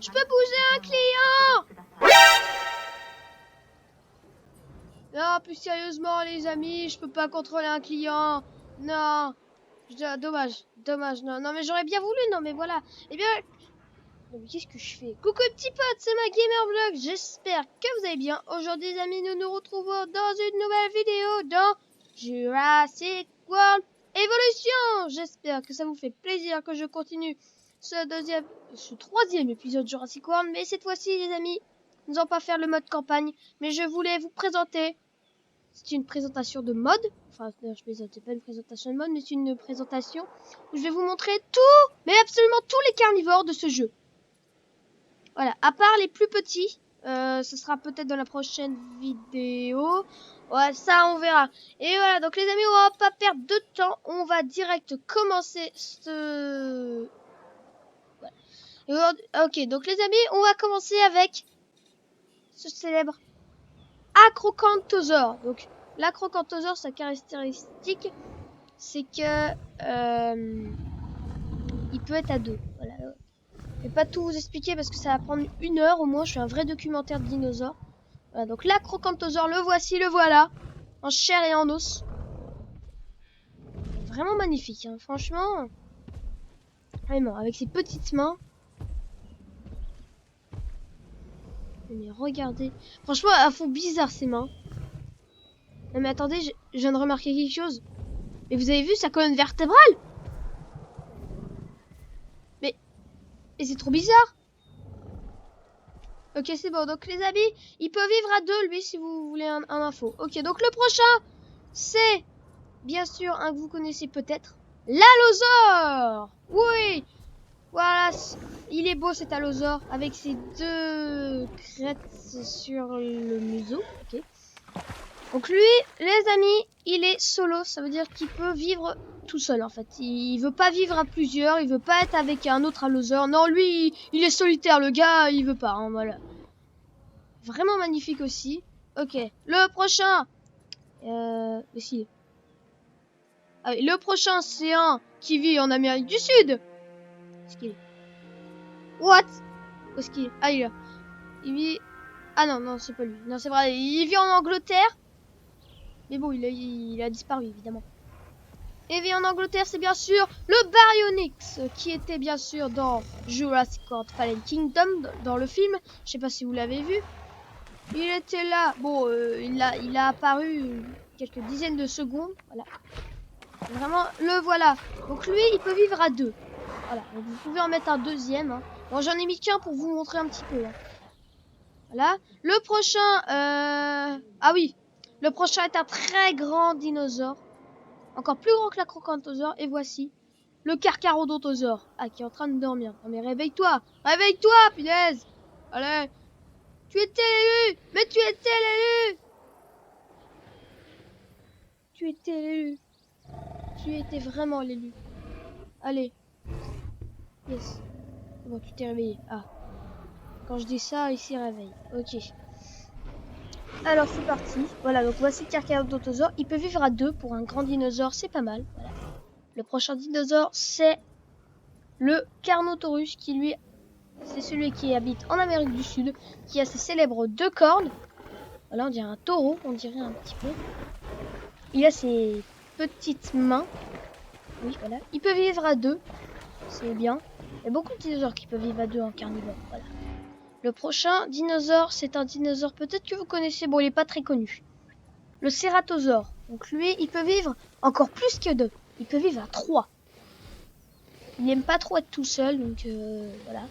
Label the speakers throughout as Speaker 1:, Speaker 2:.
Speaker 1: Je peux bouger un client. Non, plus sérieusement, les amis, je peux pas contrôler un client. Non. Dommage, dommage. Non, non, mais j'aurais bien voulu. Non, mais voilà. Eh bien, non, mais qu'est-ce que je fais? Coucou petit pote, c'est ma Gamerblog. J'espère que vous allez bien. Aujourd'hui, les amis, nous nous retrouvons dans une nouvelle vidéo dans Jurassic World Evolution. J'espère que ça vous fait plaisir que je continue ce troisième épisode de Jurassic World. Mais cette fois-ci, les amis, nous allons pas faire le mode campagne, mais je voulais vous présenter. C'est une présentation de mode. Enfin, je plaisante, c'est pas une présentation de mode, mais c'est une présentation où je vais vous montrer tout, mais absolument tous les carnivores de ce jeu. Voilà, à part les plus petits, ce sera peut-être dans la prochaine vidéo. Ouais, ça on verra. Et voilà, donc les amis, on va pas perdre de temps. On va direct commencer ce... Voilà. Ok, donc les amis, on va commencer avec ce célèbre Acrocanthosaure. Donc, l'acrocanthosaure, sa caractéristique, c'est que il peut être à deux. Voilà. Je vais pas tout vous expliquer parce que ça va prendre 1 heure au moins. Je fais un vrai documentaire de dinosaures. Voilà, donc l'acrocanthosaure, le voici, le voilà, en chair et en os. Vraiment magnifique, hein, franchement. Vraiment, avec ses petites mains. Mais regardez. Franchement, elles font bizarre ces mains. Non mais attendez, je viens de remarquer quelque chose. Mais vous avez vu sa colonne vertébrale? Mais c'est trop bizarre. Ok, c'est bon. Donc les amis, il peut vivre à deux, lui, si vous voulez un info. Ok, donc le prochain, c'est bien sûr un que vous connaissez peut-être. L'allosaure. Oui. Voilà, il est beau cet allosaure avec ses 2 crêtes sur le museau. Ok. Donc lui, les amis, il est solo. Ça veut dire qu'il peut vivre tout seul en fait. Il veut pas vivre à plusieurs. Il veut pas être avec un autre allosaure. Non, lui, il est solitaire. Le gars, il veut pas. Hein, voilà. Vraiment magnifique aussi. Ok. Le prochain. Aussi. Ah, le prochain, c'est un qui vit en Amérique du Sud. Est-ce qu'il est? What? Où est-ce qu'il est? Ah, il est là. Il vit... Ah non, non, c'est pas lui. Non, c'est vrai. Il vit en Angleterre. Mais bon, il a disparu, évidemment. Et vit en Angleterre, c'est bien sûr le Baryonyx, qui était bien sûr dans Jurassic World Fallen Kingdom, dans le film. Je sais pas si vous l'avez vu. Il était là. Bon, il a apparu quelques dizaines de secondes. Voilà. Vraiment, le voilà. Donc lui, il peut vivre à deux. Voilà. Donc vous pouvez en mettre un deuxième. Hein. Bon, j'en ai mis qu'un pour vous montrer un petit peu. Hein. Voilà. Le prochain... Ah oui. Le prochain est un très grand dinosaure. Encore plus grand que l'acrocanthosaure. Et voici le carcharodontosaure. Ah, qui est en train de dormir. Non mais réveille-toi. Réveille-toi, punaise. Allez. Tu étais l'élu. Mais tu étais l'élu. Tu étais l'élu. Tu étais vraiment l'élu. Allez. Yes. Bon, tu t'es réveillé. Ah. Quand je dis ça, il s'y réveille. Ok. Alors, c'est parti. Voilà, donc voici le carcharodontosaure. Il peut vivre à deux pour un grand dinosaure. C'est pas mal. Voilà. Le prochain dinosaure, c'est le Carnotaurus qui, lui, c'est celui qui habite en Amérique du Sud, qui a ses célèbres 2 cornes. Voilà, on dirait un taureau, on dirait un petit peu. Il a ses petites mains. Oui, voilà. Il peut vivre à deux. C'est bien. Il y a beaucoup de dinosaures qui peuvent vivre à deux en carnivore. Voilà. Le prochain dinosaure, c'est un dinosaure peut-être que vous connaissez. Bon, il n'est pas très connu. Le Cératosaure. Donc lui, il peut vivre encore plus que 2. Il peut vivre à 3. Il n'aime pas trop être tout seul, donc voilà.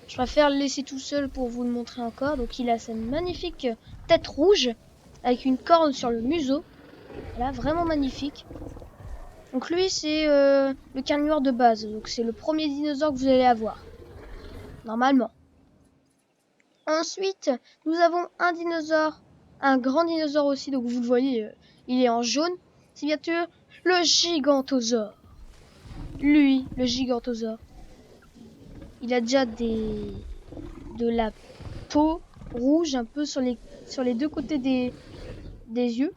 Speaker 1: Je préfère le laisser tout seul pour vous le montrer encore. Donc il a sa magnifique tête rouge avec une corne sur le museau. Voilà, vraiment magnifique. Donc lui, c'est le carnivore de base. Donc c'est le premier dinosaure que vous allez avoir. Normalement. Ensuite, nous avons un dinosaure, un grand dinosaure aussi. Donc vous le voyez, il est en jaune. C'est bien sûr le Giganthosaure. Lui, le Giganthosaure. Il a déjà de la peau rouge un peu sur les 2 côtés des yeux.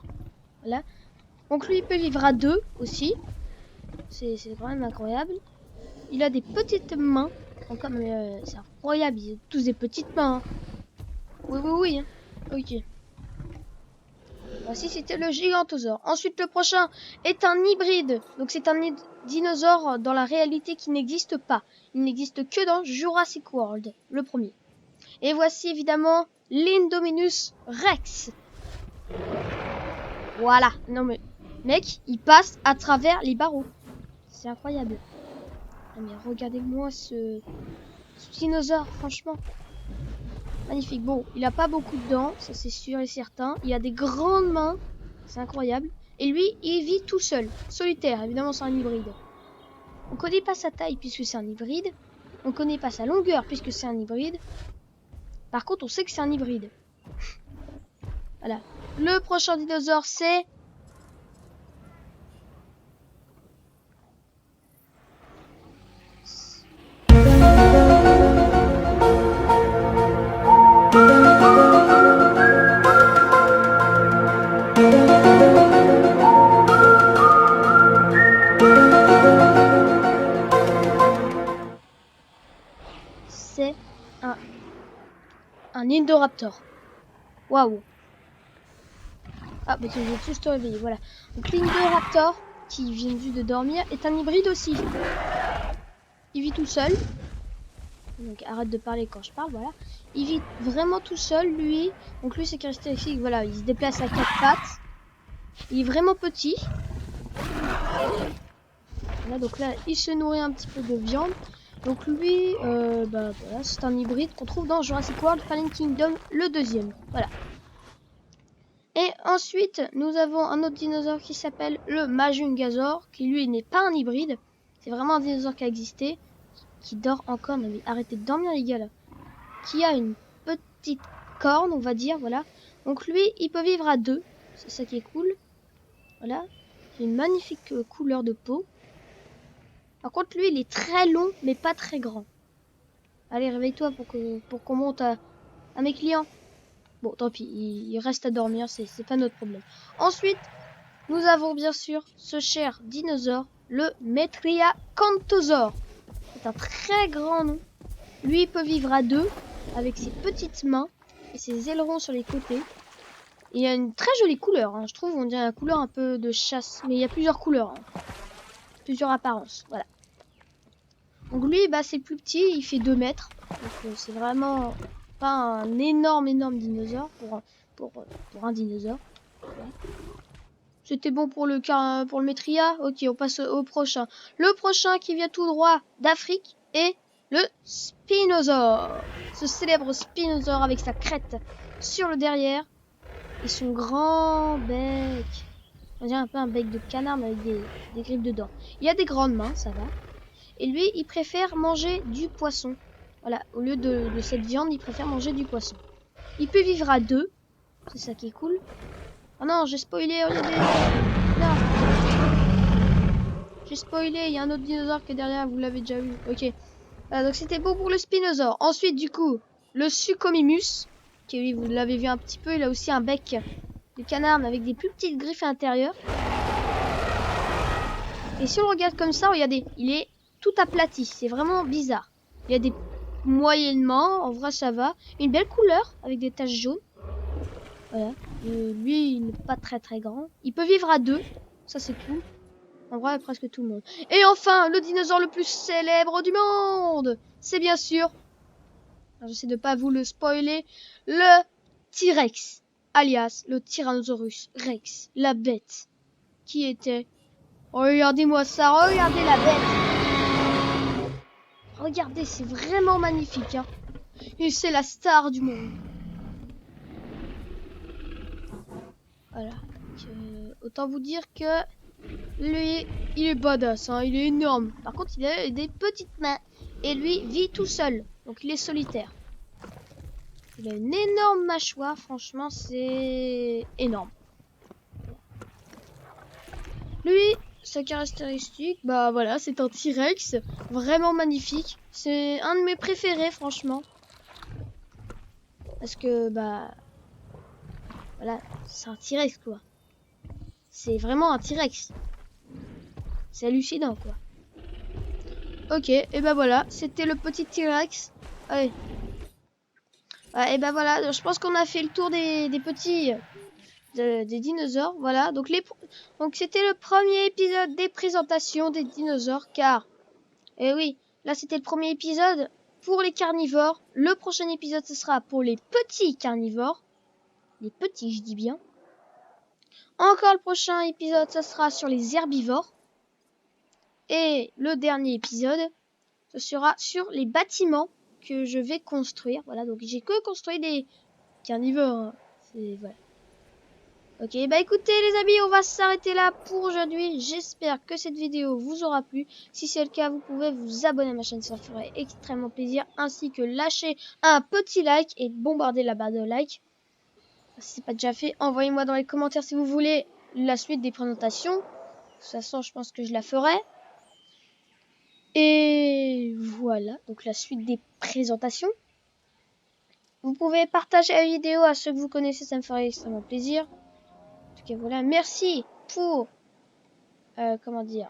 Speaker 1: Voilà. Donc lui, il peut vivre à 2 aussi. C'est quand même incroyable. Il a des petites mains. Encore, mais c'est incroyable, ils ont tous des petites mains. Hein. Oui, oui, oui. Hein. Ok. Voici, c'était le gigantosaure. Ensuite, le prochain est un hybride. Donc, c'est un dinosaure dans la réalité qui n'existe pas. Il n'existe que dans Jurassic World, le premier. Et voici évidemment l'Indominus Rex. Voilà. Non mais, mec, il passe à travers les barreaux. C'est incroyable. Ah, mais regardez-moi ce dinosaure, franchement. Magnifique. Bon, il a pas beaucoup de dents, ça c'est sûr et certain. Il a des grandes mains, c'est incroyable. Et lui, il vit tout seul, solitaire. Évidemment, c'est un hybride. On connaît pas sa taille puisque c'est un hybride. On connaît pas sa longueur puisque c'est un hybride. Par contre, on sait que c'est un hybride. Voilà. Le prochain dinosaure, c'est... C'est un Indoraptor. Waouh. Ah, bah tu veux tous te réveiller, voilà. Donc l'Indoraptor, qui vient juste de dormir, est un hybride aussi. Il vit tout seul. Donc arrête de parler quand je parle, voilà. Il vit vraiment tout seul, lui. Donc lui, ses caractéristiques, voilà, il se déplace à 4 pattes. Il est vraiment petit. Voilà, donc là, il se nourrit un petit peu de viande. Donc lui, bah voilà, c'est un hybride qu'on trouve dans Jurassic World Fallen Kingdom, le deuxième. Voilà. Et ensuite, nous avons un autre dinosaure qui s'appelle le Majungasaur, qui lui n'est pas un hybride. C'est vraiment un dinosaure qui a existé, qui dort encore. Mais arrêtez de dormir les gars là. Qui a une petite corne, on va dire, voilà. Donc lui, il peut vivre à 2. C'est ça qui est cool. Voilà. Il a une magnifique couleur de peau. Par contre, lui, il est très long, mais pas très grand. Allez, réveille-toi pour qu'on monte à mes clients. Bon, tant pis, il reste à dormir, c'est pas notre problème. Ensuite, nous avons bien sûr ce cher dinosaure, le Metriacanthosaure. C'est un très grand nom. Lui, il peut vivre à 2, avec ses petites mains et ses ailerons sur les côtés. Et il a une très jolie couleur, hein. Je trouve, on dirait une couleur un peu de chasse, mais il y a plusieurs couleurs, hein. Plusieurs apparences, voilà. Donc lui, bah, c'est plus petit, il fait 2 mètres. Donc c'est vraiment pas un énorme dinosaure pour un dinosaure. Voilà. C'était bon pour le Métria. Ok, on passe au prochain. Le prochain qui vient tout droit d'Afrique est le Spinosaure. Ce célèbre Spinosaure avec sa crête sur le derrière et son grand bec. On dirait un peu un bec de canard mais avec des griffes dedans. Il a des grandes mains, ça va. Et lui, il préfère manger du poisson. Voilà, au lieu de cette viande, il préfère manger du poisson. Il peut vivre à 2. C'est ça qui est cool. Oh non, j'ai spoilé, regardez. Là. J'ai spoilé, il y a un autre dinosaure qui est derrière, vous l'avez déjà vu. Ok. Donc c'était bon pour le Spinosaure. Ensuite, du coup, le Suchomimus, qui lui, vous l'avez vu un petit peu, il a aussi un bec de canard, mais avec des plus petites griffes à l'intérieur. Et si on regarde comme ça, regardez, il est tout aplati, c'est vraiment bizarre. Il y a des moyennement, en vrai ça va. Une belle couleur, avec des taches jaunes. Voilà. Lui, il n'est pas très grand. Il peut vivre à 2, ça c'est cool. En vrai, presque tout le monde. Et enfin, le dinosaure le plus célèbre du monde, c'est bien sûr, j'essaie de pas vous le spoiler, le T-Rex, alias le Tyrannosaurus Rex, la bête, qui était... Regardez-moi ça, regardez la bête. Regardez, c'est vraiment magnifique. Hein. Et c'est la star du monde. Voilà. Autant vous dire que lui, il est badass, hein, il est énorme. Par contre, il a des petites mains. Et lui, vit tout seul. Donc, il est solitaire. Il a une énorme mâchoire. Franchement, c'est énorme. Lui... Sa caractéristique, bah voilà, c'est un T-Rex, vraiment magnifique. C'est un de mes préférés, franchement. Parce que, bah, voilà, c'est un T-Rex, quoi. C'est vraiment un T-Rex. C'est hallucinant, quoi. Ok, et ben voilà, c'était le petit T-Rex. Allez. Ouais, et ben voilà, je pense qu'on a fait le tour des petits... des dinosaures, voilà. Donc c'était le premier épisode des présentations des dinosaures, car, eh oui, là c'était le premier épisode pour les carnivores. Le prochain épisode, ce sera pour les petits carnivores. Les petits, je dis bien. Encore le prochain épisode, ce sera sur les herbivores. Et le dernier épisode, ce sera sur les bâtiments que je vais construire. Voilà, donc j'ai que construit des carnivores. Hein. Voilà. Ok, bah écoutez les amis, on va s'arrêter là pour aujourd'hui. J'espère que cette vidéo vous aura plu. Si c'est le cas, vous pouvez vous abonner à ma chaîne, ça ferait extrêmement plaisir. Ainsi que lâcher un petit like et bombarder la barre de like. Si c'est pas déjà fait, envoyez-moi dans les commentaires si vous voulez la suite des présentations. De toute façon, je pense que je la ferai. Et voilà, donc la suite des présentations. Vous pouvez partager la vidéo à ceux que vous connaissez, ça me ferait extrêmement plaisir. En tout cas, voilà, merci pour... comment dire,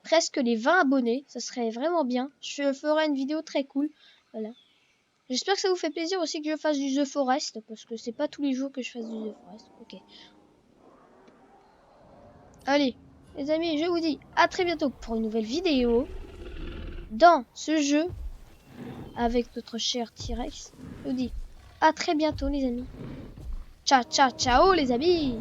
Speaker 1: presque les 20 abonnés, ça serait vraiment bien. Je ferai une vidéo très cool, voilà. J'espère que ça vous fait plaisir aussi que je fasse du The Forest, parce que c'est pas tous les jours que je fasse du The Forest. Ok. Allez, les amis, je vous dis à très bientôt pour une nouvelle vidéo dans ce jeu avec notre cher T-Rex. Je vous dis à très bientôt les amis. Ciao, ciao, ciao les amis.